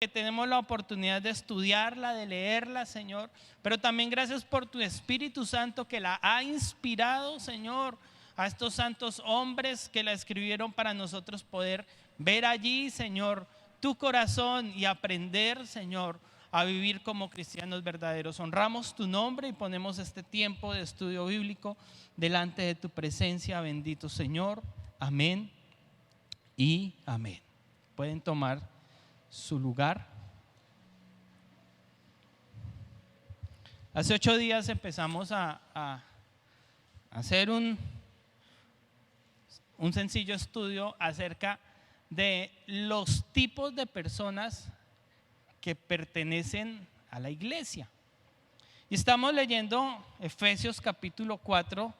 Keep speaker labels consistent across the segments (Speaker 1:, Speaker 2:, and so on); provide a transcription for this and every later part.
Speaker 1: que tenemos la oportunidad de estudiarla, de leerla, Señor, pero también gracias por tu Espíritu Santo que la ha inspirado, Señor, a estos santos hombres que la escribieron para nosotros poder ver allí, Señor, tu corazón y aprender, Señor, a vivir como cristianos verdaderos. Honramos tu nombre y ponemos este tiempo de estudio bíblico delante de tu presencia, bendito Señor. Amén y amén. Pueden tomar su lugar. Hace 8 días empezamos a hacer un sencillo estudio acerca de los tipos de personas que pertenecen a la iglesia. Y estamos leyendo Efesios capítulo 4,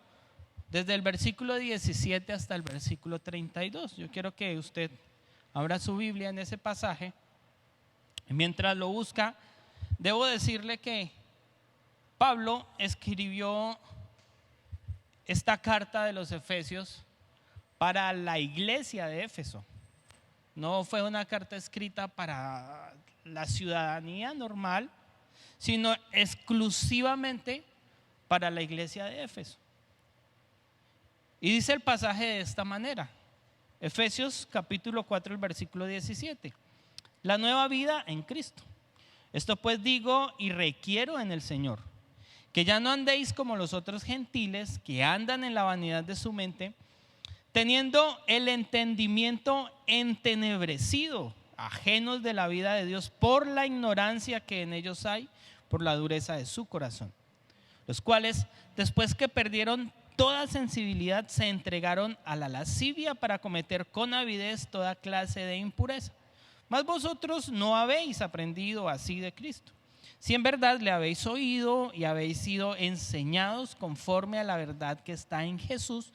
Speaker 1: desde el versículo 17 hasta el versículo 32. Yo quiero que usted abra su Biblia en ese pasaje. Mientras lo busca, debo decirle que Pablo escribió esta carta de los Efesios para la iglesia de Éfeso. No fue una carta escrita para la ciudadanía normal, sino exclusivamente para la iglesia de Éfeso. Y dice el pasaje de esta manera: Efesios capítulo 4, el versículo 17. La nueva vida en Cristo. Esto pues digo y requiero en el Señor, que ya no andéis como los otros gentiles que andan en la vanidad de su mente, teniendo el entendimiento entenebrecido, ajenos de la vida de Dios por la ignorancia que en ellos hay, por la dureza de su corazón, los cuales después que perdieron toda sensibilidad se entregaron a la lascivia para cometer con avidez toda clase de impureza. Mas vosotros no habéis aprendido así de Cristo, si en verdad le habéis oído y habéis sido enseñados conforme a la verdad que está en Jesús,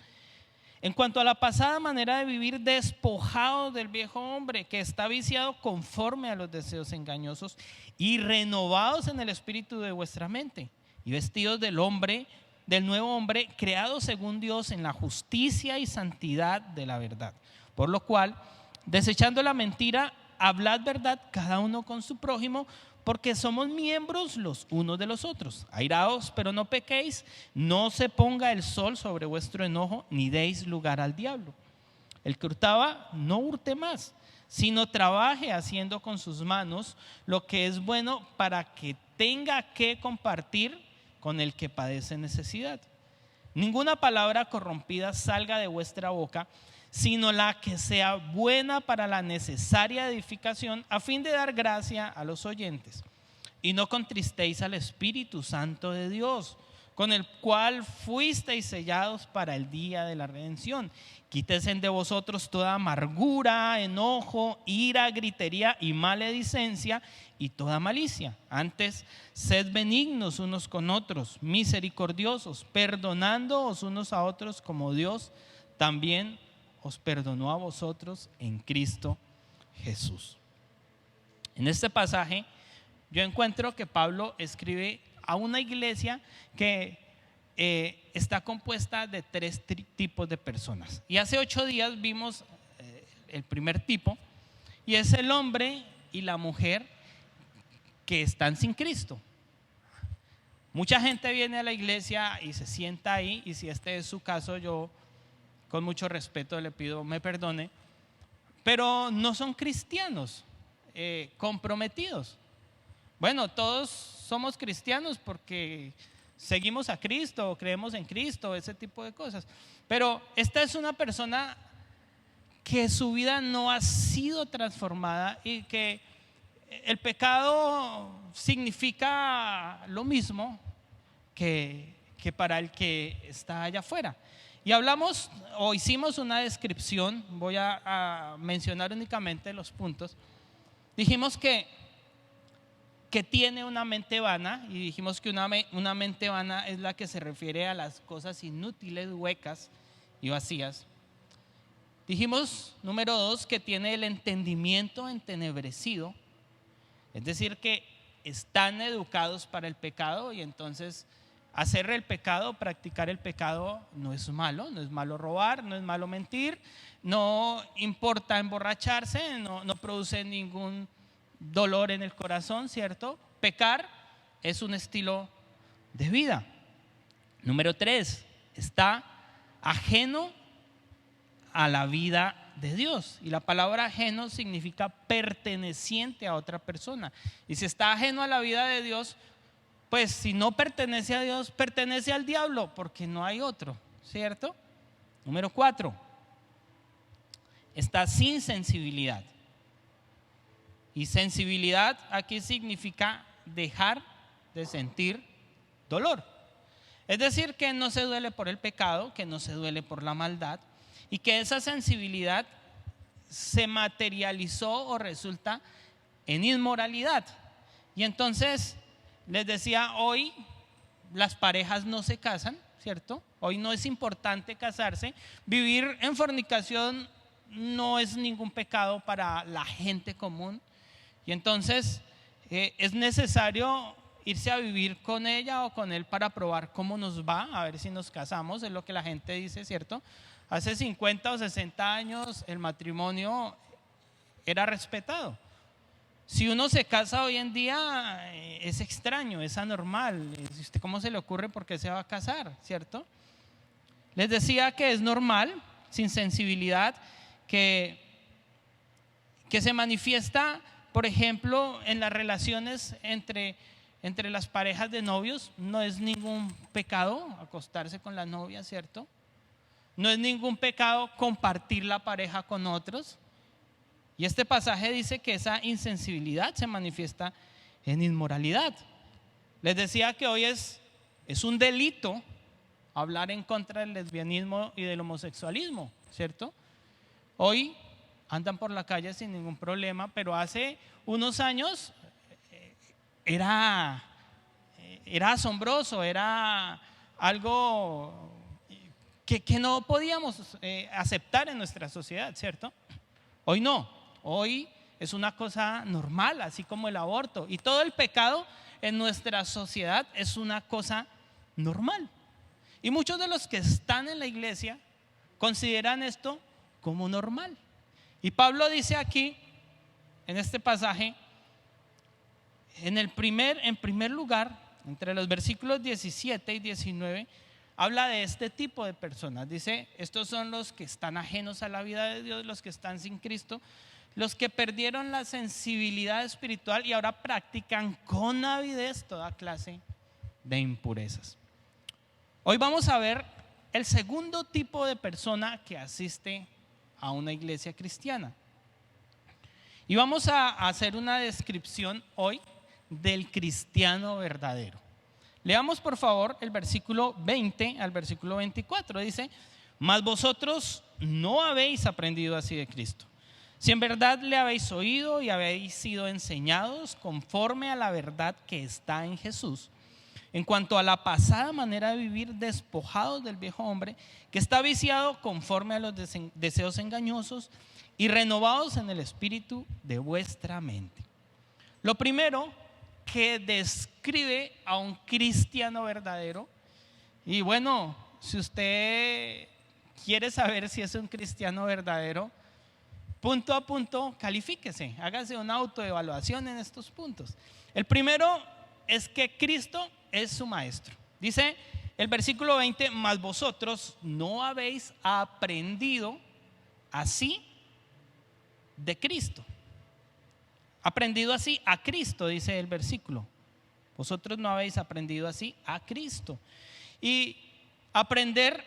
Speaker 1: en cuanto a la pasada manera de vivir, despojados del viejo hombre que está viciado conforme a los deseos engañosos, y renovados en el espíritu de vuestra mente, y vestidos del nuevo hombre, creado según Dios en la justicia y santidad de la verdad. Por lo cual, desechando la mentira, hablad verdad cada uno con su prójimo, porque somos miembros los unos de los otros. Airaos, pero no pequéis, no se ponga el sol sobre vuestro enojo, ni deis lugar al diablo. El que hurtaba, no hurte más, sino trabaje haciendo con sus manos lo que es bueno, para que tenga que compartir con el que padece necesidad. Ninguna palabra corrompida salga de vuestra boca, sino la que sea buena para la necesaria edificación, a fin de dar gracia a los oyentes. Y no contristéis al Espíritu Santo de Dios, con el cual fuisteis sellados para el día de la redención. Quítese de vosotros toda amargura, enojo, ira, gritería y maledicencia y toda malicia. Antes, sed benignos unos con otros, misericordiosos, perdonándoos unos a otros como Dios también os perdonó a vosotros en Cristo Jesús. En este pasaje yo encuentro que Pablo escribe a una iglesia que está compuesta de 3 tipos de personas. Y hace 8 días vimos el primer tipo, y es el hombre y la mujer que están sin Cristo. Mucha gente viene a la iglesia y se sienta ahí, y si este es su caso, yo con mucho respeto le pido me perdone, pero no son cristianos comprometidos. Bueno, todos somos cristianos porque seguimos a Cristo, creemos en Cristo, ese tipo de cosas. Pero esta es una persona que su vida no ha sido transformada, y que el pecado significa lo mismo que para el que está allá afuera. Y hablamos o hicimos una descripción, voy a mencionar únicamente los puntos. Dijimos que tiene una mente vana, y dijimos que una mente vana es la que se refiere a las cosas inútiles, huecas y vacías. Dijimos, número 2, que tiene el entendimiento entenebrecido, es decir, que están educados para el pecado, y entonces hacer el pecado, practicar el pecado no es malo. No es malo robar, no es malo mentir, no importa emborracharse, no produce ningún dolor en el corazón, ¿cierto? Pecar es un estilo de vida. Número 3, está ajeno a la vida de Dios. Y la palabra ajeno significa perteneciente a otra persona. Y si está ajeno a la vida de Dios, pues si no pertenece a Dios, pertenece al diablo, porque no hay otro, ¿cierto? Número 4, está sin sensibilidad. Y sensibilidad aquí significa dejar de sentir dolor. Es decir, que no se duele por el pecado, que no se duele por la maldad, y que esa sensibilidad se materializó o resulta en inmoralidad. Y entonces les decía, hoy las parejas no se casan, ¿cierto? Hoy no es importante casarse. Vivir en fornicación no es ningún pecado para la gente común. Y entonces es necesario irse a vivir con ella o con él para probar cómo nos va, a ver si nos casamos, es lo que la gente dice, ¿cierto? Hace 50 o 60 años el matrimonio era respetado. Si uno se casa hoy en día es extraño, es anormal. ¿Usted cómo se le ocurre por qué se va a casar, cierto? Les decía que es normal, sin sensibilidad, que se manifiesta, por ejemplo, en las relaciones entre las parejas de novios. No es ningún pecado acostarse con la novia, ¿cierto? No es ningún pecado compartir la pareja con otros. Y este pasaje dice que esa insensibilidad se manifiesta en inmoralidad. Les decía que hoy es un delito hablar en contra del lesbianismo y del homosexualismo, ¿cierto? Hoy andan por la calle sin ningún problema, pero hace unos años era asombroso, era algo que no podíamos aceptar en nuestra sociedad, ¿cierto? Hoy no, hoy es una cosa normal, así como el aborto, y todo el pecado en nuestra sociedad es una cosa normal. Y muchos de los que están en la iglesia consideran esto como normal. Y Pablo dice aquí, en este pasaje, en primer lugar, entre los versículos 17 y 19, habla de este tipo de personas. Dice, estos son los que están ajenos a la vida de Dios, los que están sin Cristo, los que perdieron la sensibilidad espiritual y ahora practican con avidez toda clase de impurezas. Hoy vamos a ver el segundo tipo de persona que asiste a una iglesia cristiana. Y vamos a hacer una descripción hoy del cristiano verdadero. Leamos por favor el versículo 20 al versículo 24. Dice, mas vosotros no habéis aprendido así de Cristo. Si en verdad le habéis oído y habéis sido enseñados conforme a la verdad que está en Jesús, en cuanto a la pasada manera de vivir, despojados del viejo hombre que está viciado conforme a los deseos engañosos y renovados en el espíritu de vuestra mente. Lo primero que describe a un cristiano verdadero, y bueno, si usted quiere saber si es un cristiano verdadero, punto a punto califíquese, hágase una autoevaluación en estos puntos. El primero es que Cristo es su maestro. Dice el versículo 20, mas vosotros no habéis aprendido así de Cristo. Aprendido así a Cristo, dice el versículo. Vosotros no habéis aprendido así a Cristo. Y aprender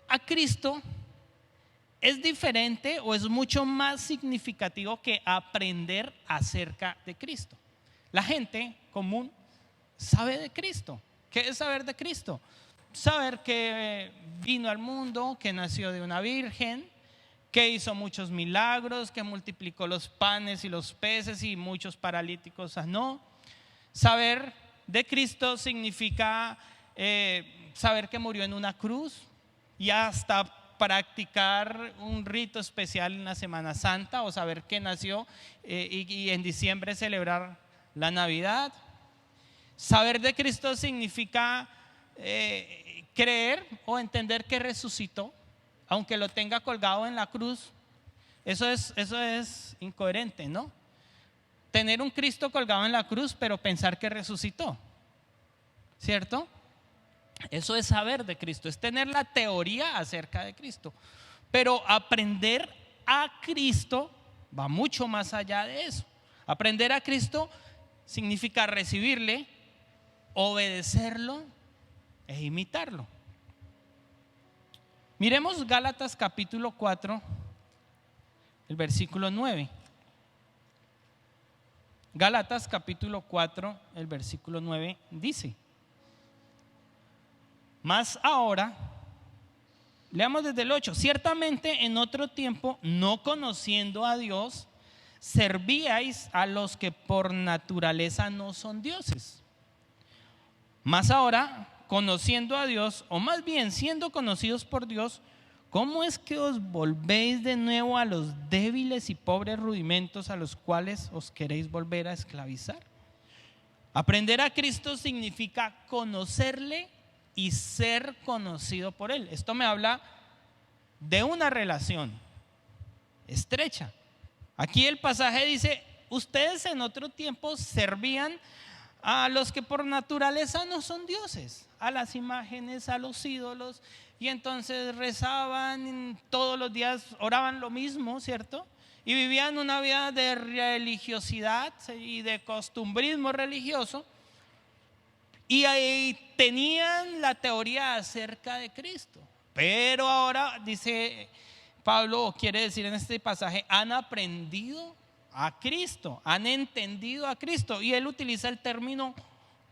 Speaker 1: a Cristo es diferente o es mucho más significativo que aprender acerca de Cristo. La gente común sabe de Cristo. ¿Qué es saber de Cristo? Saber que vino al mundo, que nació de una virgen, que hizo muchos milagros, que multiplicó los panes y los peces y muchos paralíticos sanó. Saber de Cristo significa saber que murió en una cruz y hasta practicar un rito especial en la Semana Santa, o saber que nació y en diciembre celebrar la Navidad. Saber de Cristo significa creer o entender que resucitó, aunque lo tenga colgado en la cruz. Eso es incoherente, ¿no? tener un Cristo colgado en la cruz, pero pensar que resucitó, ¿cierto? Eso es saber de Cristo, es tener la teoría acerca de Cristo. Pero aprender a Cristo va mucho más allá de eso. Aprender a Cristo significa recibirle, obedecerlo e imitarlo. Miremos Gálatas capítulo 4, el versículo 9. Gálatas capítulo 4, el versículo 9 dice: mas ahora, leamos desde el 8, ciertamente en otro tiempo, no conociendo a Dios, servíais a los que por naturaleza no son dioses. Mas ahora, conociendo a Dios, o más bien siendo conocidos por Dios, ¿cómo es que os volvéis de nuevo a los débiles y pobres rudimentos a los cuales os queréis volver a esclavizar? Aprender a Cristo significa conocerle y ser conocido por Él. Esto me habla de una relación estrecha. Aquí el pasaje dice: ustedes en otro tiempo servían a los que por naturaleza no son dioses, a las imágenes, a los ídolos, y entonces rezaban todos los días, oraban lo mismo, ¿cierto? Y vivían una vida de religiosidad y de costumbrismo religioso, y ahí tenían la teoría acerca de Cristo. Pero ahora, dice Pablo, o quiere decir en este pasaje, han aprendido a Cristo, han entendido a Cristo. Y él utiliza el término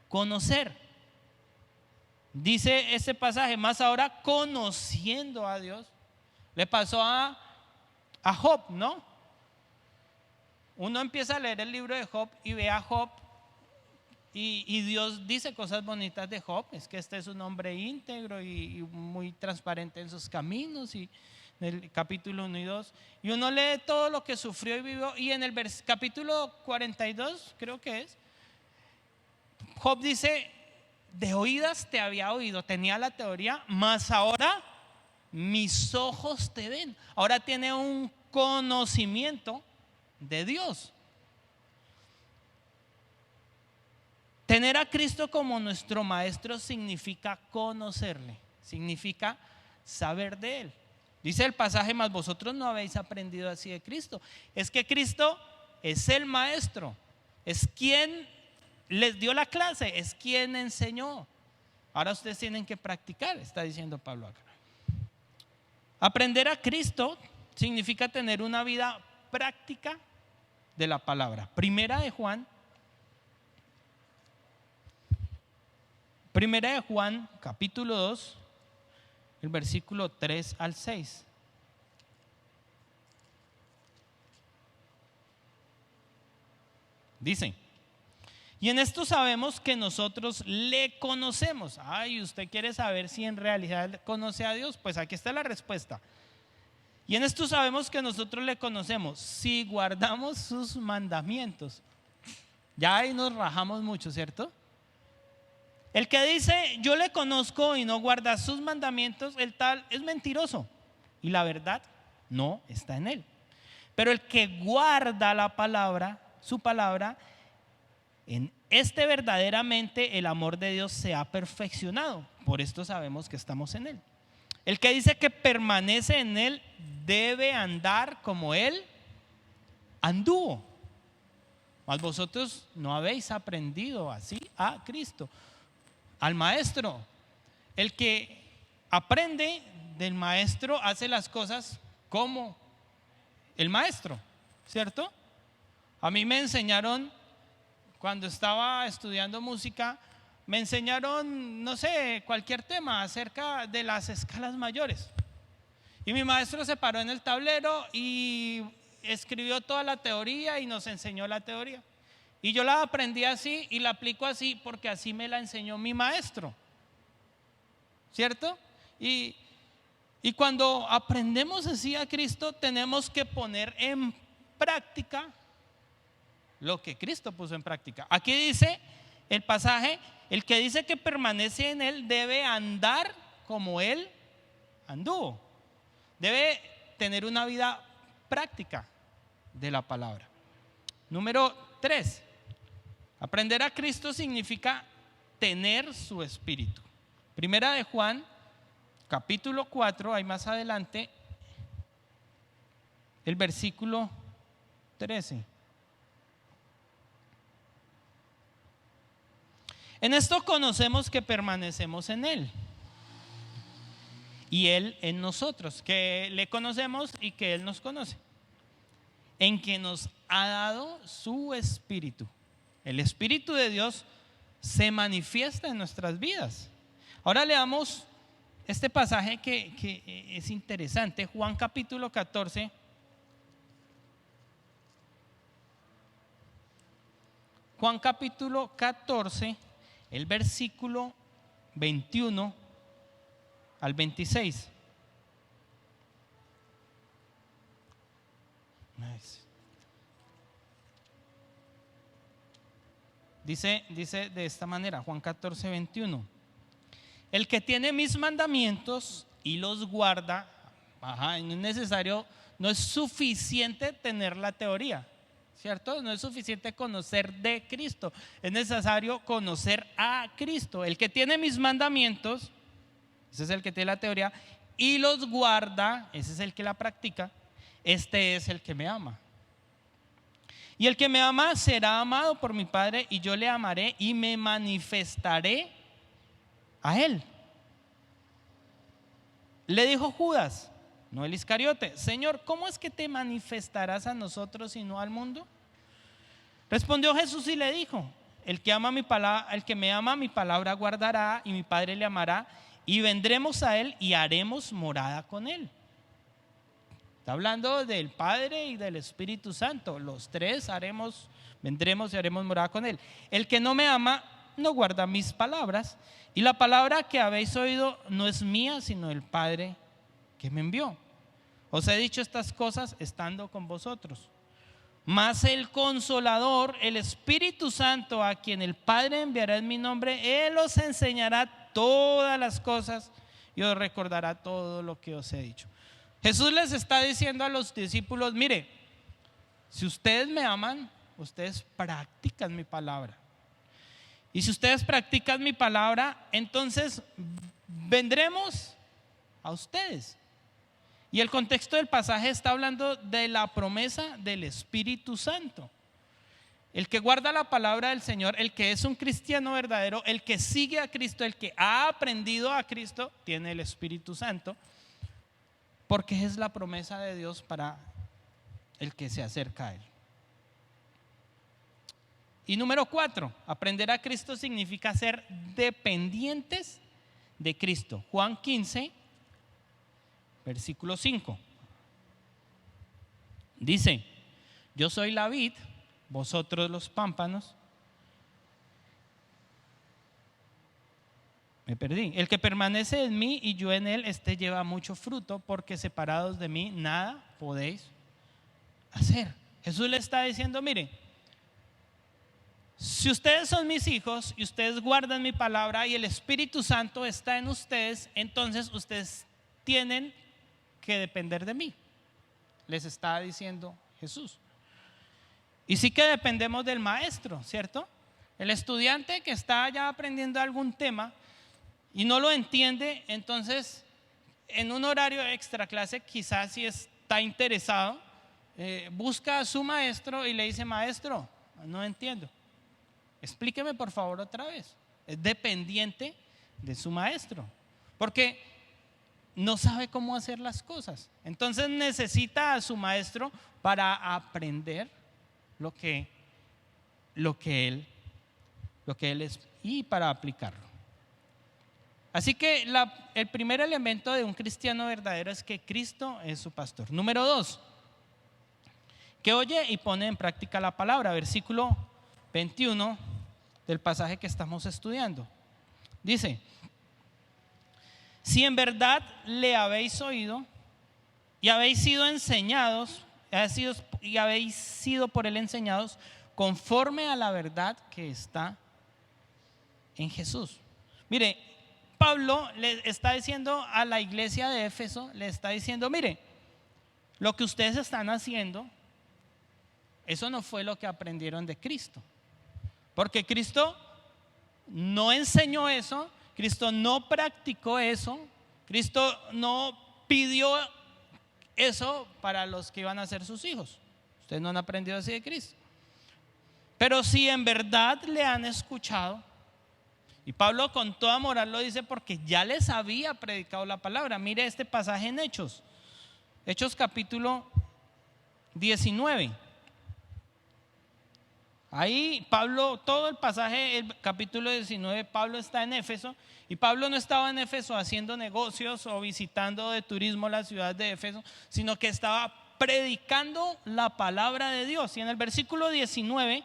Speaker 1: conocer. Dice este pasaje: más ahora conociendo a Dios. Le pasó a Job, ¿no? Uno empieza a leer el libro de Job y ve a Job, y Dios dice cosas bonitas de Job. Es que este es un hombre íntegro y muy transparente en sus caminos, y en el capítulo 1 y 2, y uno lee todo lo que sufrió y vivió, y en el capítulo 42 creo que es, Job dice: de oídas te había oído, tenía la teoría, mas ahora mis ojos te ven. Ahora tiene un conocimiento de Dios. Tener a Cristo como nuestro maestro significa conocerle, significa saber de Él. Dice el pasaje: mas vosotros no habéis aprendido así de Cristo. Es que Cristo es el maestro, es quien les dio la clase, es quien enseñó. Ahora ustedes tienen que practicar, está diciendo Pablo acá. Aprender a Cristo significa tener una vida práctica de la palabra. Primera de Juan capítulo 2, el versículo 3 al 6. Dice: y en esto sabemos que nosotros le conocemos. Ay, ¿usted quiere saber si en realidad conoce a Dios? Pues aquí está la respuesta. Y en esto sabemos que nosotros le conocemos si guardamos sus mandamientos. Ya ahí nos rajamos mucho, ¿cierto? El que dice yo le conozco y no guarda sus mandamientos, el tal es mentiroso, y la verdad no está en él. Pero el que guarda la palabra, su palabra, en este verdaderamente el amor de Dios se ha perfeccionado. Por esto sabemos que estamos en él. El que dice que permanece en él debe andar como él anduvo. Mas vosotros no habéis aprendido así a Cristo, al maestro. El que aprende del maestro hace las cosas como el maestro, ¿cierto? A mí me enseñaron, cuando estaba estudiando música, me enseñaron, no sé, cualquier tema acerca de las escalas mayores. Y mi maestro se paró en el tablero y escribió toda la teoría y nos enseñó la teoría. Y yo la aprendí así y la aplico así porque así me la enseñó mi maestro, ¿cierto? Y cuando aprendemos así a Cristo, tenemos que poner en práctica lo que Cristo puso en práctica. Aquí dice el pasaje: el que dice que permanece en él debe andar como él anduvo. Debe tener una vida práctica de la palabra. Número 3. Aprender a Cristo significa tener su espíritu. Primera de Juan, capítulo 4, ahí más adelante, el versículo 13. En esto conocemos que permanecemos en Él y Él en nosotros, que le conocemos y que Él nos conoce, en que nos ha dado su espíritu. El Espíritu de Dios se manifiesta en nuestras vidas. Ahora leamos este pasaje que es interesante, Juan capítulo 14. Juan capítulo 14, el versículo 21 al 26. Dice de esta manera, Juan 14, 21. El que tiene mis mandamientos y los guarda, no es necesario, no es suficiente tener la teoría, ¿cierto? No es suficiente conocer de Cristo, es necesario conocer a Cristo. El que tiene mis mandamientos, ese es el que tiene la teoría, y los guarda, ese es el que la practica, este es el que me ama. Y el que me ama será amado por mi Padre, y yo le amaré y me manifestaré a él. Le dijo Judas, no el Iscariote: Señor, ¿cómo es que te manifestarás a nosotros y no al mundo? Respondió Jesús y le dijo: el que me ama mi palabra guardará, y mi Padre le amará, y vendremos a él y haremos morada con él. Está hablando del Padre y del Espíritu Santo. Los tres vendremos y haremos morada con él. El que no me ama no guarda mis palabras, y la palabra que habéis oído no es mía, sino del Padre que me envió. Os he dicho estas cosas estando con vosotros. Mas el Consolador, el Espíritu Santo, a quien el Padre enviará en mi nombre, Él os enseñará todas las cosas y os recordará todo lo que os he dicho. Jesús les está diciendo a los discípulos: mire, si ustedes me aman, ustedes practican mi palabra. Y si ustedes practican mi palabra, entonces vendremos a ustedes. Y el contexto del pasaje está hablando de la promesa del Espíritu Santo. El que guarda la palabra del Señor, el que es un cristiano verdadero, el que sigue a Cristo, el que ha aprendido a Cristo, tiene el Espíritu Santo, porque es la promesa de Dios para el que se acerca a Él. Y número 4, aprender a Cristo significa ser dependientes de Cristo. Juan 15, versículo 5. Dice: yo soy la vid, vosotros los pámpanos. Me perdí. El que permanece en mí y yo en él, este lleva mucho fruto, porque separados de mí nada podéis hacer. Jesús le está diciendo: mire, si ustedes son mis hijos y ustedes guardan mi palabra y el Espíritu Santo está en ustedes, entonces ustedes tienen que depender de mí. Les está diciendo Jesús. Y sí que dependemos del maestro, ¿cierto? El estudiante que está ya aprendiendo algún tema y no lo entiende, entonces en un horario extra clase, quizás si está interesado, busca a su maestro y le dice: maestro, no entiendo, explíqueme por favor otra vez. Es dependiente de su maestro, porque no sabe cómo hacer las cosas. Entonces necesita a su maestro para aprender lo que él es y para aplicarlo. Así que el primer elemento de un cristiano verdadero es que Cristo es su pastor. Número 2, que oye y pone en práctica la palabra. Versículo 21 del pasaje que estamos estudiando. Dice: si en verdad le habéis oído y habéis sido enseñados, y habéis sido por él enseñados conforme a la verdad que está en Jesús. Mire, Pablo le está diciendo a la iglesia de Éfeso, le está diciendo: mire, lo que ustedes están haciendo eso no fue lo que aprendieron de Cristo. Porque Cristo no enseñó eso, Cristo no practicó eso, Cristo no pidió eso para los que iban a ser sus hijos. Ustedes no han aprendido así de Cristo. Pero si en verdad le han escuchado, y Pablo con toda moral lo dice porque ya les había predicado la palabra. Mire este pasaje en Hechos capítulo 19. Ahí Pablo, todo el pasaje, el capítulo 19, Pablo está en Éfeso. Y Pablo no estaba en Éfeso haciendo negocios o visitando de turismo la ciudad de Éfeso, sino que estaba predicando la palabra de Dios. Y en el versículo 19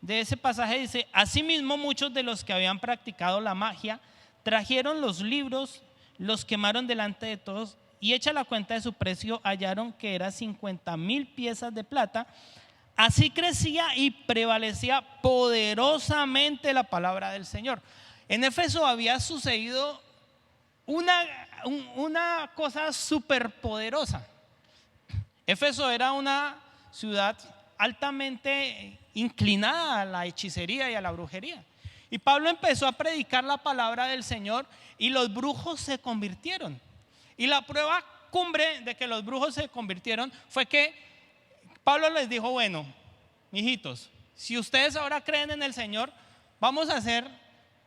Speaker 1: de ese pasaje dice: asimismo muchos de los que habían practicado la magia trajeron los libros, los quemaron delante de todos, y hecha la cuenta de su precio hallaron que era 50,000 piezas de plata. Así crecía y prevalecía poderosamente la palabra del Señor. En Éfeso había sucedido una cosa súper poderosa. Éfeso era una ciudad altamente inclinada a la hechicería y a la brujería. Y Pablo empezó a predicar la palabra del Señor y los brujos se convirtieron. Y la prueba cumbre de que los brujos se convirtieron fue que Pablo les dijo: bueno, mijitos, si ustedes ahora creen en el Señor, vamos a hacer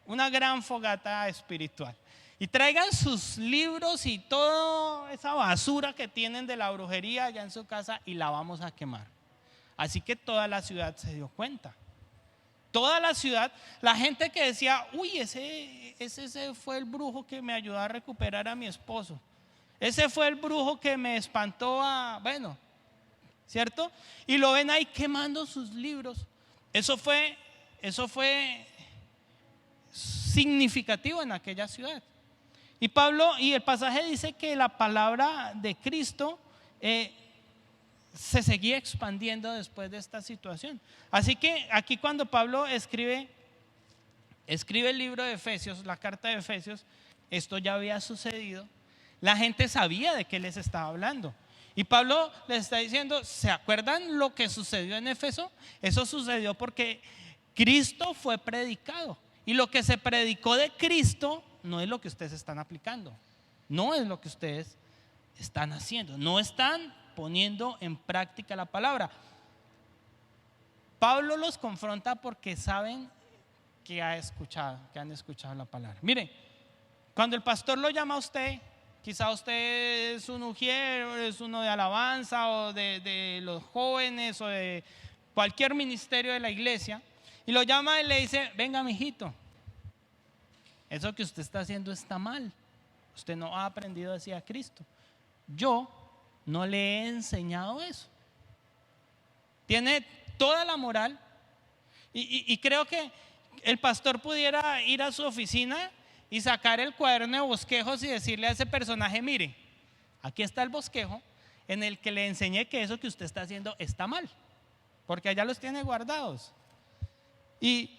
Speaker 1: una gran fogata espiritual. Y traigan sus libros y toda esa basura que tienen de la brujería allá en su casa y la vamos a quemar. Así que toda la ciudad se dio cuenta. Toda la ciudad, la gente que decía: uy, ese fue el brujo que me ayudó a recuperar a mi esposo. Ese fue el brujo que me espantó bueno, ¿cierto? Y lo ven ahí quemando sus libros. Eso fue significativo en aquella ciudad. Y Pablo, y el pasaje dice que la palabra de Cristo se seguía expandiendo después de esta situación. Así que aquí cuando Pablo escribe el libro de Efesios, la carta de Efesios, esto ya había sucedido. La gente sabía de qué les estaba hablando. Y Pablo les está diciendo: ¿se acuerdan lo que sucedió en Éfeso? Eso sucedió porque Cristo fue predicado. Y lo que se predicó de Cristo no es lo que ustedes están aplicando. No es lo que ustedes están haciendo. No están poniendo en práctica la palabra. Pablo los confronta porque saben que han escuchado la palabra. Mire, cuando el pastor lo llama a usted, quizá usted es un ujier, es uno de alabanza o de los jóvenes o de cualquier ministerio de la iglesia, y lo llama y le dice: venga, mijito, eso que usted está haciendo está mal. Usted no ha aprendido así a Cristo. Yo no le he enseñado eso. Tiene toda la moral y creo que el pastor pudiera ir a su oficina y sacar el cuaderno de bosquejos y decirle a ese personaje: mire, aquí está el bosquejo en el que le enseñé que eso que usted está haciendo está mal, porque allá los tiene guardados. Y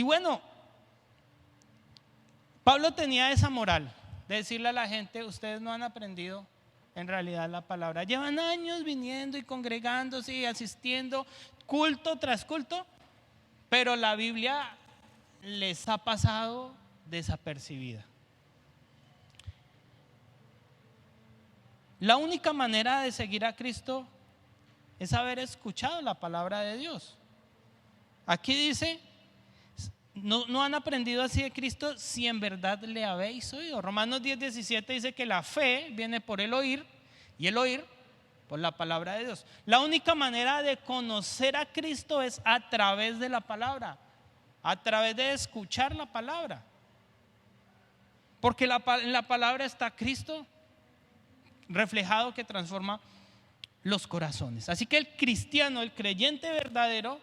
Speaker 1: bueno, Pablo tenía esa moral de decirle a la gente: ustedes no han aprendido en realidad la palabra. Llevan años viniendo y congregándose y asistiendo culto tras culto, pero la Biblia les ha pasado desapercibida. La única manera de seguir a Cristo es haber escuchado la palabra de Dios. Aquí dice: no han aprendido así de Cristo si en verdad le habéis oído. Romanos 10:17 dice que la fe viene por el oír y el oír por la palabra de Dios. La única manera de conocer a Cristo es a través de la palabra, a través de escuchar la palabra. Porque en la palabra está Cristo reflejado, que transforma los corazones. Así que el cristiano, el creyente verdadero,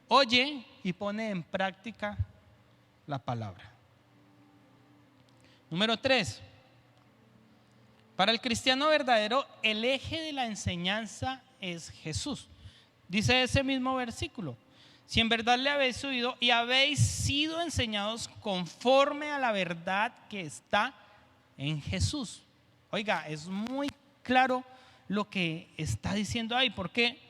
Speaker 1: oye y pone en práctica la palabra. Número 3. Para el cristiano verdadero, el eje de la enseñanza es Jesús. Dice ese mismo versículo: si en verdad le habéis oído y habéis sido enseñados conforme a la verdad que está en Jesús. Oiga, es muy claro lo que está diciendo ahí, porque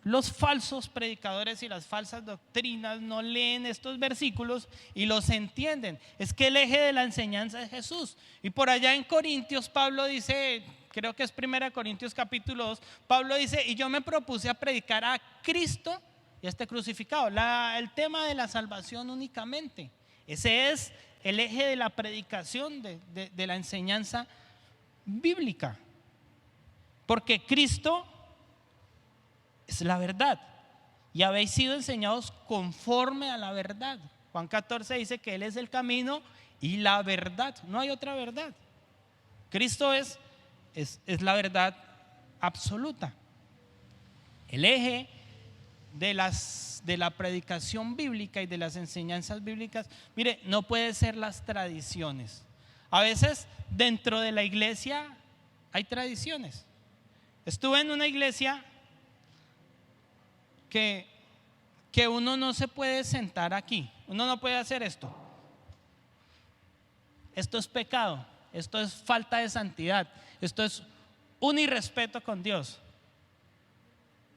Speaker 1: los falsos predicadores y las falsas doctrinas no leen estos versículos y los entienden. Es que el eje de la enseñanza es Jesús. Y por allá en Corintios, Pablo dice, creo que es 1 Corintios capítulo 2, Pablo dice, y yo me propuse a predicar a Cristo y a este crucificado, el tema de la salvación únicamente. Ese es el eje de la predicación de la enseñanza bíblica. Porque Cristo es la verdad y habéis sido enseñados conforme a la verdad. Juan 14 dice que Él es el camino y la verdad, no hay otra verdad. Cristo es la verdad absoluta. El eje de la predicación bíblica y de las enseñanzas bíblicas, mire, no puede ser las tradiciones. A veces dentro de la iglesia hay tradiciones. Estuve en una iglesia que uno no se puede sentar aquí, uno no puede hacer esto. Esto es pecado, esto es falta de santidad, esto es un irrespeto con Dios.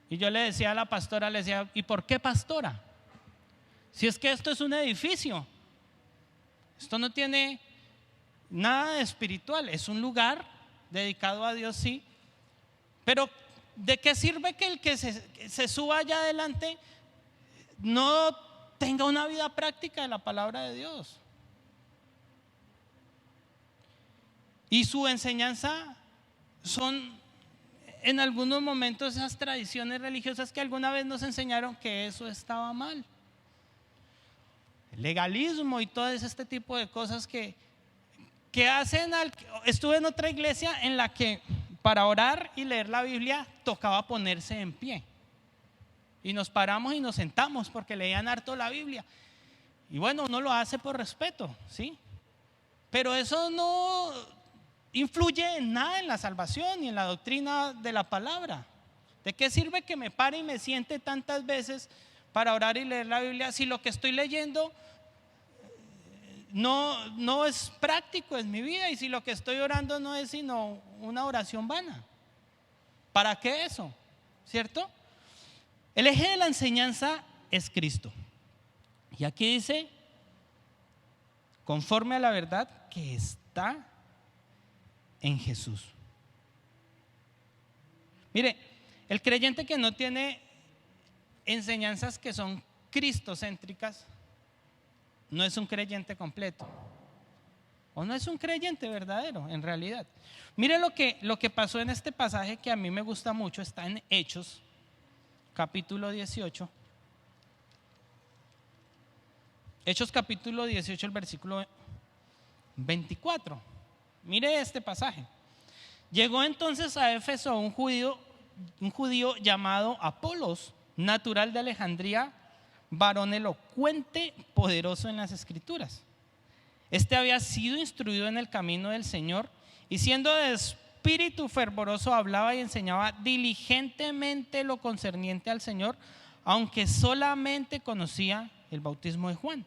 Speaker 1: Y yo le decía a la pastora, le decía, ¿y por qué, pastora? Si es que esto es un edificio, esto no tiene nada de espiritual, es un lugar dedicado a Dios, sí, pero ¿de qué sirve que el que se suba allá adelante no tenga una vida práctica de la palabra de Dios? Y su enseñanza son en algunos momentos esas tradiciones religiosas que alguna vez nos enseñaron que eso estaba mal. El legalismo y todo este tipo de cosas que hacen. Estuve en otra iglesia en la que para orar y leer la Biblia tocaba ponerse en pie. Y nos paramos y nos sentamos porque leían harto la Biblia. Y bueno, uno lo hace por respeto, ¿sí? Pero eso no influye en nada en la salvación ni en la doctrina de la palabra. ¿De qué sirve que me pare y me siente tantas veces para orar y leer la Biblia si lo que estoy leyendo no es práctico en mi vida, y si lo que estoy orando no es sino una oración vana? ¿Para qué eso? ¿Cierto? El eje de la enseñanza es Cristo. Y aquí dice, conforme a la verdad que está en Jesús. Mire, el creyente que no tiene enseñanzas que son cristocéntricas no es un creyente completo, o no es un creyente verdadero en realidad. Mire lo que pasó en este pasaje que a mí me gusta mucho, está en Hechos capítulo 18. Hechos capítulo 18, el versículo 24. Mire este pasaje. Llegó entonces a Éfeso un judío llamado Apolos, natural de Alejandría, varón elocuente, poderoso en las escrituras. Este había sido instruido en el camino del Señor, y siendo de espíritu fervoroso hablaba y enseñaba diligentemente lo concerniente al Señor, aunque solamente conocía el bautismo de Juan.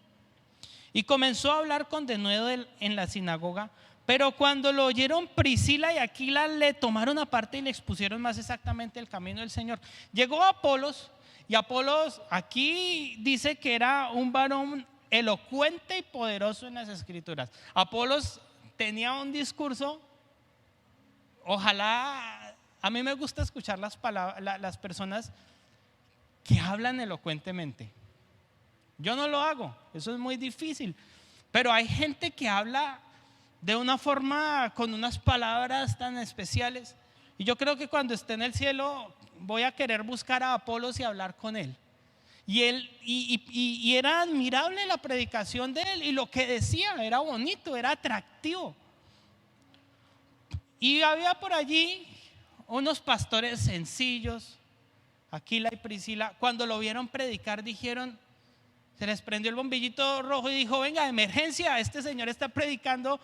Speaker 1: Y comenzó a hablar con denuedo en la sinagoga, pero cuando lo oyeron Priscila y Aquila, le tomaron aparte y le expusieron más exactamente el camino del Señor. Llegó Apolos, y Apolos aquí dice que era un varón elocuente y poderoso en las escrituras. Apolos tenía un discurso, ojalá, a mí me gusta escuchar las personas que hablan elocuentemente. Yo no lo hago, eso es muy difícil, pero hay gente que habla de una forma, con unas palabras tan especiales, y yo creo que cuando esté en el cielo voy a querer buscar a Apolos y hablar con él. Y era admirable la predicación de él, y lo que decía era bonito, era atractivo. Y había por allí unos pastores sencillos, Aquila y Priscila. Cuando lo vieron predicar, dijeron, se les prendió el bombillito rojo y dijo: venga, emergencia, este señor está predicando,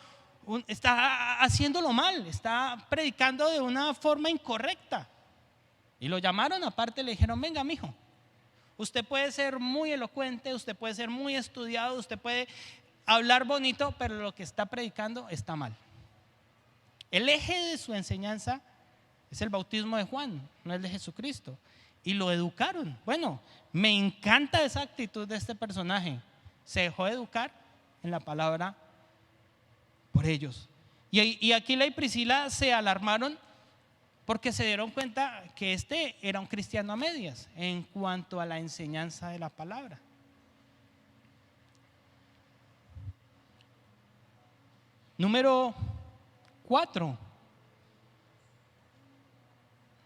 Speaker 1: está haciéndolo mal, está predicando de una forma incorrecta. Y lo llamaron aparte, le dijeron: venga, mijo, usted puede ser muy elocuente, usted puede ser muy estudiado, usted puede hablar bonito, pero lo que está predicando está mal. El eje de su enseñanza Es el bautismo de Juan, no el de Jesucristo. Y lo educaron. Bueno, me encanta esa actitud de este personaje. Se dejó educar en la palabra por ellos. Y Aquila y Priscila se alarmaron porque se dieron cuenta que este era un cristiano a medias en cuanto a la enseñanza de la palabra. Número 4.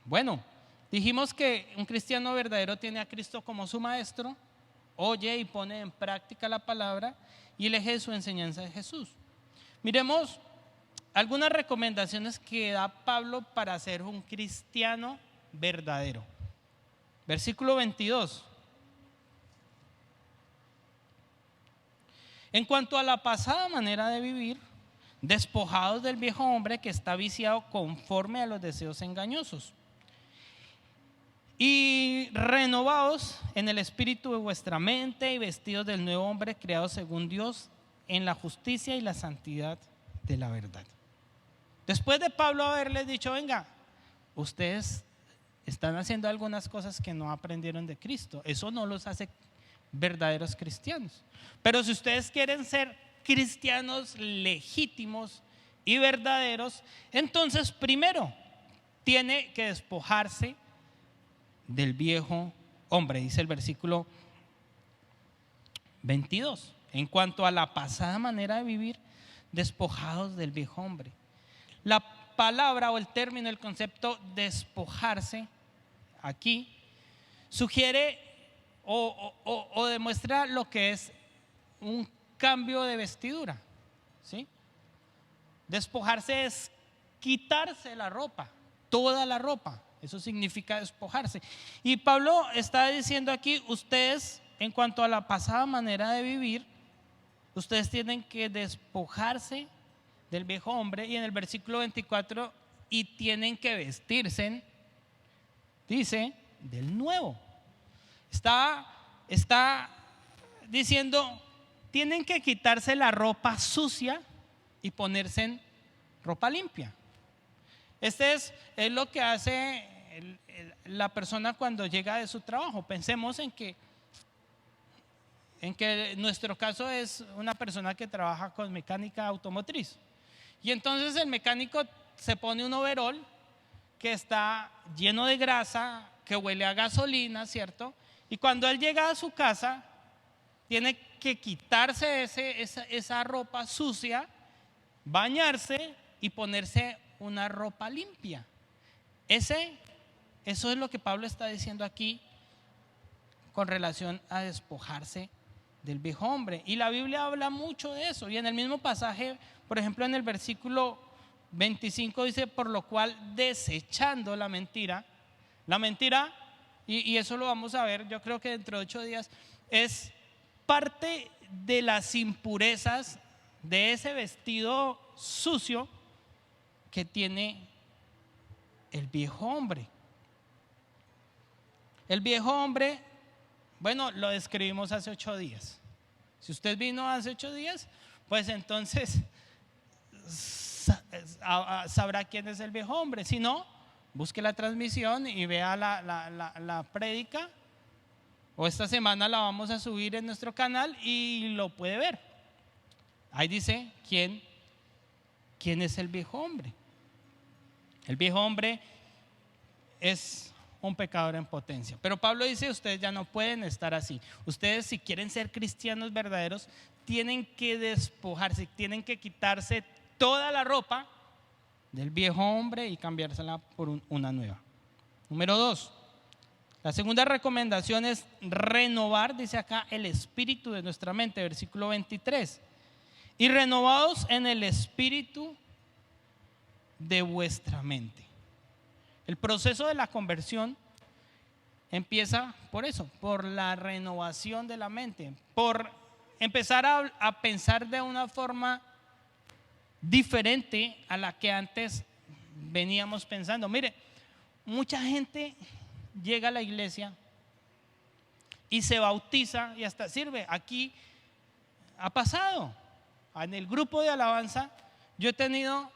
Speaker 1: Bueno, dijimos que un cristiano verdadero tiene a Cristo como su maestro, oye y pone en práctica la palabra y el eje de su enseñanza es Jesús. Miremos algunas recomendaciones que da Pablo para ser un cristiano verdadero. Versículo 22. En cuanto a la pasada manera de vivir, despojados del viejo hombre que está viciado conforme a los deseos engañosos, y renovados en el espíritu de vuestra mente y vestidos del nuevo hombre creado según Dios en la justicia y la santidad de la verdad. Después de Pablo haberles dicho, venga, ustedes están haciendo algunas cosas que no aprendieron de Cristo, eso no los hace verdaderos cristianos. Pero si ustedes quieren ser cristianos legítimos y verdaderos, entonces primero tiene que despojarse del viejo hombre, dice el versículo 22. En cuanto a la pasada manera de vivir, despojados del viejo hombre. La palabra o el término, el concepto despojarse aquí sugiere o demuestra lo que es un cambio de vestidura, ¿sí? Despojarse es quitarse la ropa, toda la ropa. Eso significa despojarse. Y Pablo está diciendo aquí, ustedes, en cuanto a la pasada manera de vivir, ustedes tienen que despojarse del viejo hombre. Y en el versículo 24, y tienen que vestirse, dice, del nuevo. Está diciendo, tienen que quitarse la ropa sucia y ponerse en ropa limpia. Este es lo que hace la persona cuando llega de su trabajo. Pensemos en que nuestro caso es una persona que trabaja con mecánica automotriz. Y entonces el mecánico se pone un overol que está lleno de grasa, que huele a gasolina, ¿cierto? Y cuando él llega a su casa, tiene que quitarse esa ropa sucia, bañarse y ponerse una ropa limpia. Eso es lo que Pablo está diciendo aquí con relación a despojarse del viejo hombre. Y la Biblia habla mucho de eso. Y en el mismo pasaje, por ejemplo, en el versículo 25 dice, por lo cual desechando la mentira, y eso lo vamos a ver, yo creo que dentro de 8 días, es parte de las impurezas de ese vestido sucio que tiene el viejo hombre. El viejo hombre, bueno, lo describimos hace 8 días. Si usted vino hace 8 días, pues entonces sabrá quién es el viejo hombre. Si no, busque la transmisión y vea la prédica, o esta semana la vamos a subir en nuestro canal y lo puede ver. Ahí dice quién es el viejo hombre. El viejo hombre es un pecador en potencia. Pero Pablo dice, ustedes ya no pueden estar así. Ustedes, si quieren ser cristianos verdaderos, tienen que despojarse, tienen que quitarse toda la ropa del viejo hombre y cambiársela por una nueva. Número 2. La segunda recomendación es renovar, dice acá, el espíritu de nuestra mente, versículo 23. Y renovados en el espíritu de vuestra mente. El proceso de la conversión empieza por eso, por la renovación de la mente, por empezar a pensar de una forma diferente a la que antes veníamos pensando. Mire, mucha gente llega a la iglesia y se bautiza y hasta sirve. Aquí ha pasado, en el grupo de alabanza, yo he tenido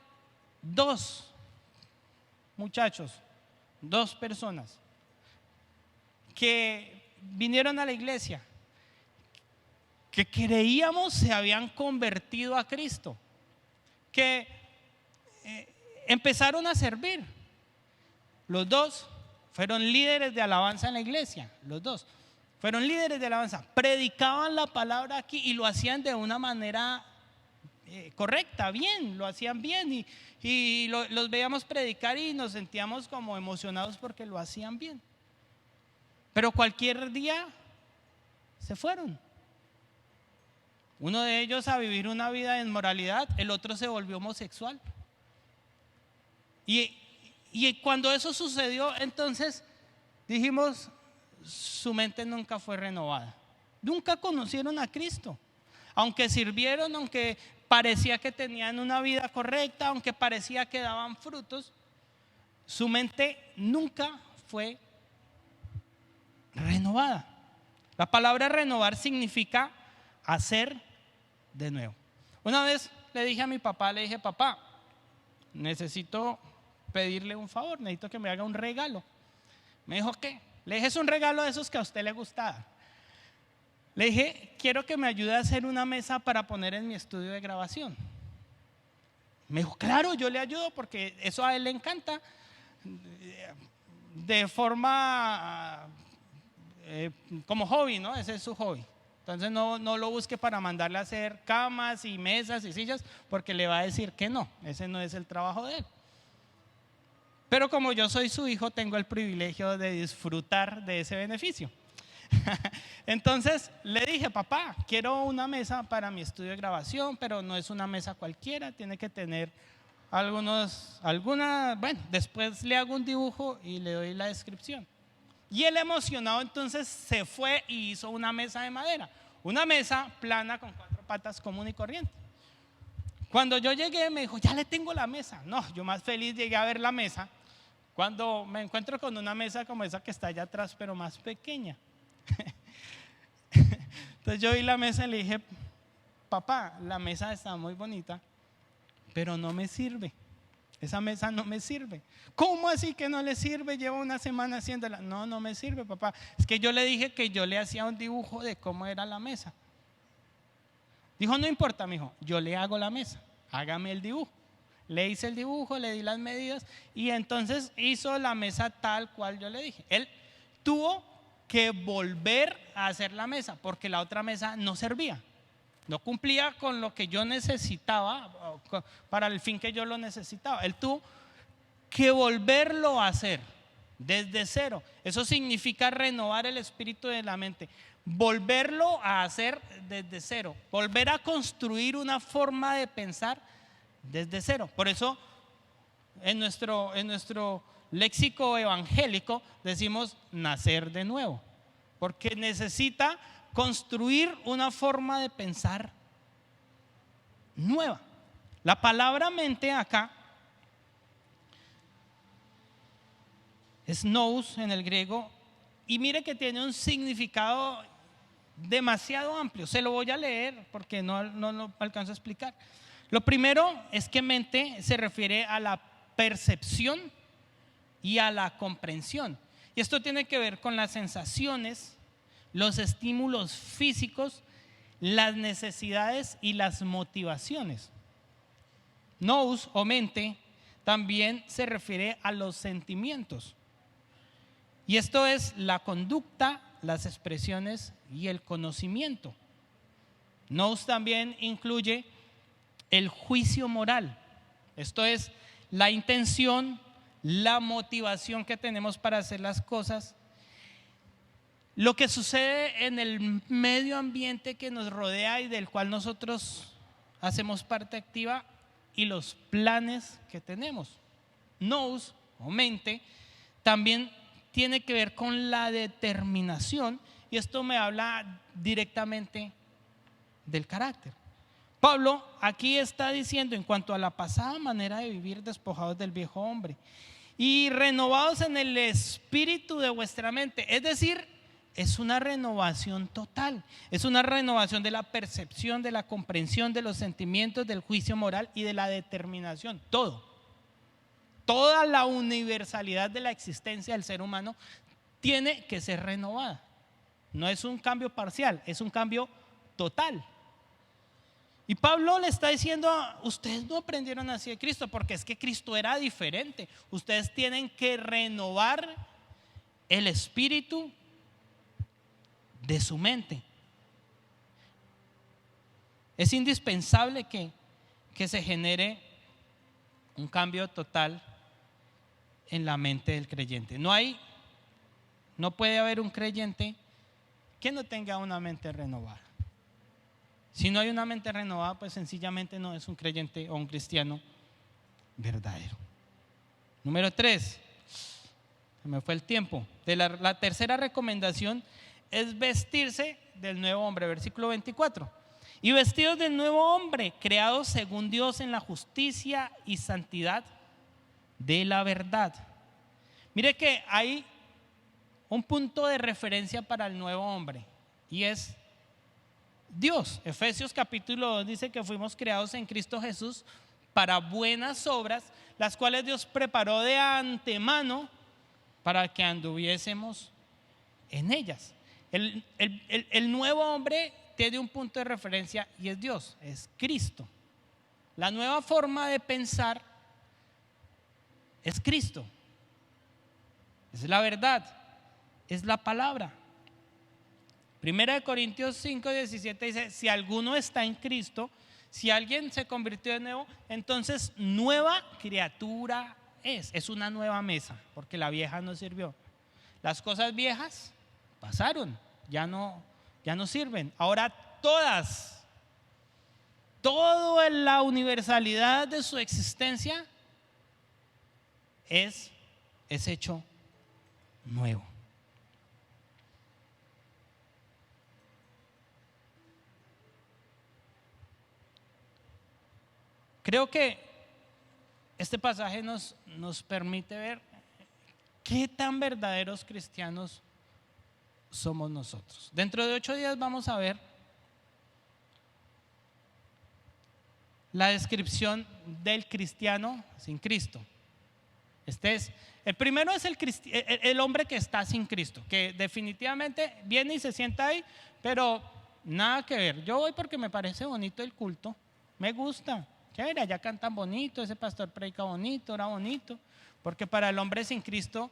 Speaker 1: 2 muchachos 2 personas que vinieron a la iglesia, que creíamos se habían convertido a Cristo, que empezaron a servir. Los 2 fueron líderes de alabanza en la iglesia, los 2 fueron líderes de alabanza, predicaban la palabra aquí y lo hacían de una manera correcta, bien, lo hacían bien y los veíamos predicar y nos sentíamos como emocionados porque lo hacían bien. Pero cualquier día se fueron. Uno de ellos a vivir una vida de inmoralidad, el otro se volvió homosexual. Y cuando eso sucedió, entonces dijimos, su mente nunca fue renovada. Nunca conocieron a Cristo. Aunque sirvieron, aunque parecía que tenían una vida correcta, aunque parecía que daban frutos, su mente nunca fue renovada. La palabra renovar significa hacer de nuevo. Una vez le dije a mi papá, le dije, papá, necesito pedirle un favor, necesito que me haga un regalo. Me dijo, ¿qué? Le dije, es un regalo de esos que a usted le gusta. Le dije, quiero que me ayude a hacer una mesa para poner en mi estudio de grabación. Me dijo, claro, yo le ayudo porque eso a él le encanta. De forma como hobby, ¿no? Ese es su hobby. Entonces no lo busque para mandarle a hacer camas y mesas y sillas, porque le va a decir que no, ese no es el trabajo de él. Pero como yo soy su hijo, tengo el privilegio de disfrutar de ese beneficio. Entonces le dije, papá, quiero una mesa para mi estudio de grabación, pero no es una mesa cualquiera, tiene que tener bueno, después le hago un dibujo y le doy la descripción. Y él emocionado entonces se fue y hizo una mesa de madera, una mesa plana con 4 patas común y corriente. Cuando yo llegué me dijo, ya le tengo la mesa. No, yo más feliz llegué a ver la mesa cuando me encuentro con una mesa como esa que está allá atrás, pero más pequeña. Entonces yo vi la mesa y le dije, papá, la mesa está muy bonita, pero no me sirve. Esa mesa no me sirve. ¿Cómo así que no le sirve? Llevo una semana haciéndola. No me sirve, papá. Es que yo le dije que yo le hacía un dibujo de cómo era la mesa. Dijo, no importa, mijo, yo le hago la mesa, hágame el dibujo. Le hice el dibujo, le di las medidas y entonces hizo la mesa tal cual yo le dije. Él tuvo que volver a hacer la mesa porque la otra mesa no servía. No cumplía con lo que yo necesitaba, para el fin que yo lo necesitaba. Él tuvo que volverlo a hacer desde cero. Eso significa renovar el espíritu de la mente. Volverlo a hacer desde cero. Volver a construir una forma de pensar desde cero. Por eso en nuestro léxico evangélico decimos nacer de nuevo. Porque necesita construir una forma de pensar nueva. La palabra mente acá es nous en el griego y mire que tiene un significado demasiado amplio. Se lo voy a leer porque no lo alcanzo a explicar. Lo primero es que mente se refiere a la percepción y a la comprensión. Y esto tiene que ver con las sensaciones, los estímulos físicos, las necesidades y las motivaciones. Nous o mente también se refiere a los sentimientos. Y esto es la conducta, las expresiones y el conocimiento. Nous también incluye el juicio moral. Esto es la intención, la motivación que tenemos para hacer las cosas. Lo que sucede en el medio ambiente que nos rodea y del cual nosotros hacemos parte activa y los planes que tenemos. Nous o mente también tiene que ver con la determinación y esto me habla directamente del carácter. Pablo aquí está diciendo en cuanto a la pasada manera de vivir despojados del viejo hombre y renovados en el espíritu de vuestra mente, es decir, es una renovación total, es una renovación de la percepción, de la comprensión, de los sentimientos, del juicio moral y de la determinación, todo. toda la universalidad de la existencia del ser humano tiene que ser renovada. No es un cambio parcial, es un cambio total. Y Pablo le está diciendo, ustedes no aprendieron así de Cristo, porque es que Cristo era diferente. Ustedes tienen que renovar el espíritu de su mente. Es indispensable que se genere un cambio total en la mente del creyente. No puede haber un creyente que no tenga una mente renovada. Si no hay una mente renovada, pues sencillamente no es un creyente o un cristiano verdadero. Número 3, se me fue el tiempo. La tercera recomendación es vestirse del nuevo hombre, versículo 24. Y vestidos del nuevo hombre, creados según Dios en la justicia y santidad de la verdad. Mire que hay un punto de referencia para el nuevo hombre y es Dios. Efesios capítulo 2 dice que fuimos creados en Cristo Jesús para buenas obras, las cuales Dios preparó de antemano para que anduviésemos en ellas. El nuevo hombre tiene un punto de referencia y es Dios, es Cristo. La nueva forma de pensar es Cristo, es la verdad, es la palabra. Primera de Corintios 5:17 dice, si alguno está en Cristo, si alguien se convirtió de nuevo, entonces nueva criatura es una nueva mesa, porque la vieja no sirvió. Las cosas viejas pasaron, ya no sirven. Ahora toda la universalidad de su existencia es hecho nuevo. Creo que este pasaje nos permite ver qué tan verdaderos cristianos somos nosotros. Dentro de 8 días vamos a ver la descripción del cristiano sin Cristo. El primero es el hombre que está sin Cristo, que definitivamente viene y se sienta ahí, pero nada que ver. Yo voy porque me parece bonito el culto, me gusta. Chévere, allá cantan bonito, ese pastor predica bonito, ora bonito, porque para el hombre sin Cristo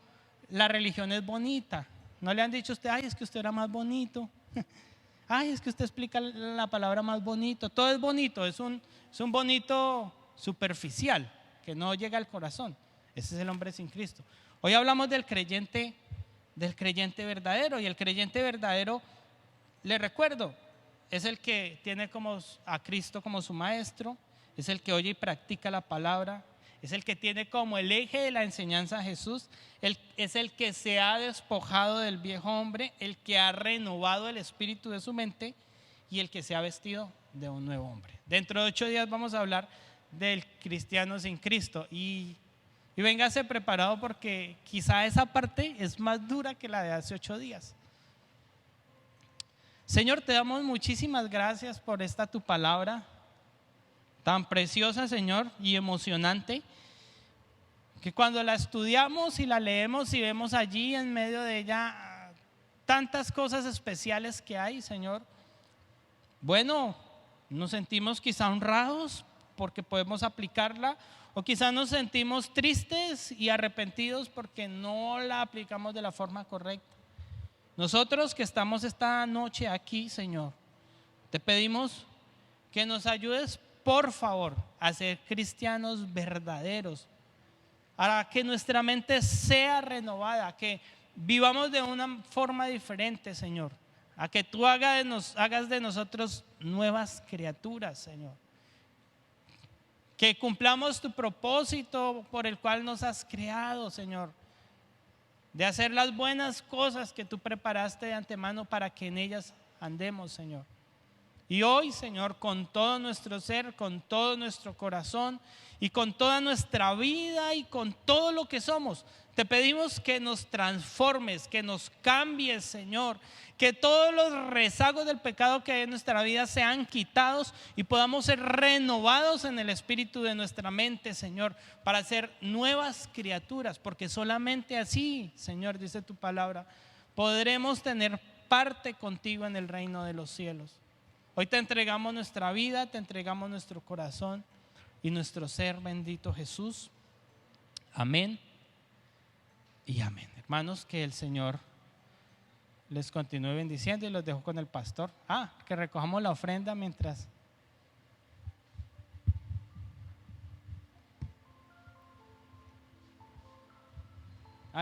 Speaker 1: la religión es bonita. No le han dicho a usted, ay, es que usted era más bonito, ay, es que usted explica la palabra más bonito. Todo es bonito, es un bonito superficial que no llega al corazón. Ese es el hombre sin Cristo. Hoy hablamos del creyente verdadero, y el creyente verdadero, le recuerdo, es el que tiene a Cristo como su maestro, es el que oye y practica la palabra, es el que tiene como el eje de la enseñanza a Jesús, es el que se ha despojado del viejo hombre, el que ha renovado el espíritu de su mente y el que se ha vestido de un nuevo hombre. Dentro de 8 días vamos a hablar del cristiano sin Cristo y véngase preparado, porque quizá esa parte es más dura que la de hace 8 días. Señor, te damos muchísimas gracias por esta tu palabra tan preciosa, Señor, y emocionante, que cuando la estudiamos y la leemos y vemos allí en medio de ella tantas cosas especiales que hay, Señor, bueno, nos sentimos quizá honrados porque podemos aplicarla, o quizá nos sentimos tristes y arrepentidos porque no la aplicamos de la forma correcta. Nosotros que estamos esta noche aquí, Señor, te pedimos que nos ayudes, por favor, a ser cristianos verdaderos, a que nuestra mente sea renovada, que vivamos de una forma diferente, Señor, a que tú hagas de nosotros nuevas criaturas, Señor, que cumplamos tu propósito por el cual nos has creado, Señor, de hacer las buenas cosas que tú preparaste de antemano para que en ellas andemos, Señor. Y hoy, Señor, con todo nuestro ser, con todo nuestro corazón y con toda nuestra vida y con todo lo que somos, te pedimos que nos transformes, que nos cambies, Señor, que todos los rezagos del pecado que hay en nuestra vida sean quitados y podamos ser renovados en el espíritu de nuestra mente, Señor, para ser nuevas criaturas, porque solamente así, Señor, dice tu palabra, podremos tener parte contigo en el reino de los cielos. Hoy te entregamos nuestra vida, te entregamos nuestro corazón y nuestro ser, bendito Jesús. Amén y amén. Hermanos, que el Señor les continúe bendiciendo y los dejo con el pastor. Que recojamos la ofrenda mientras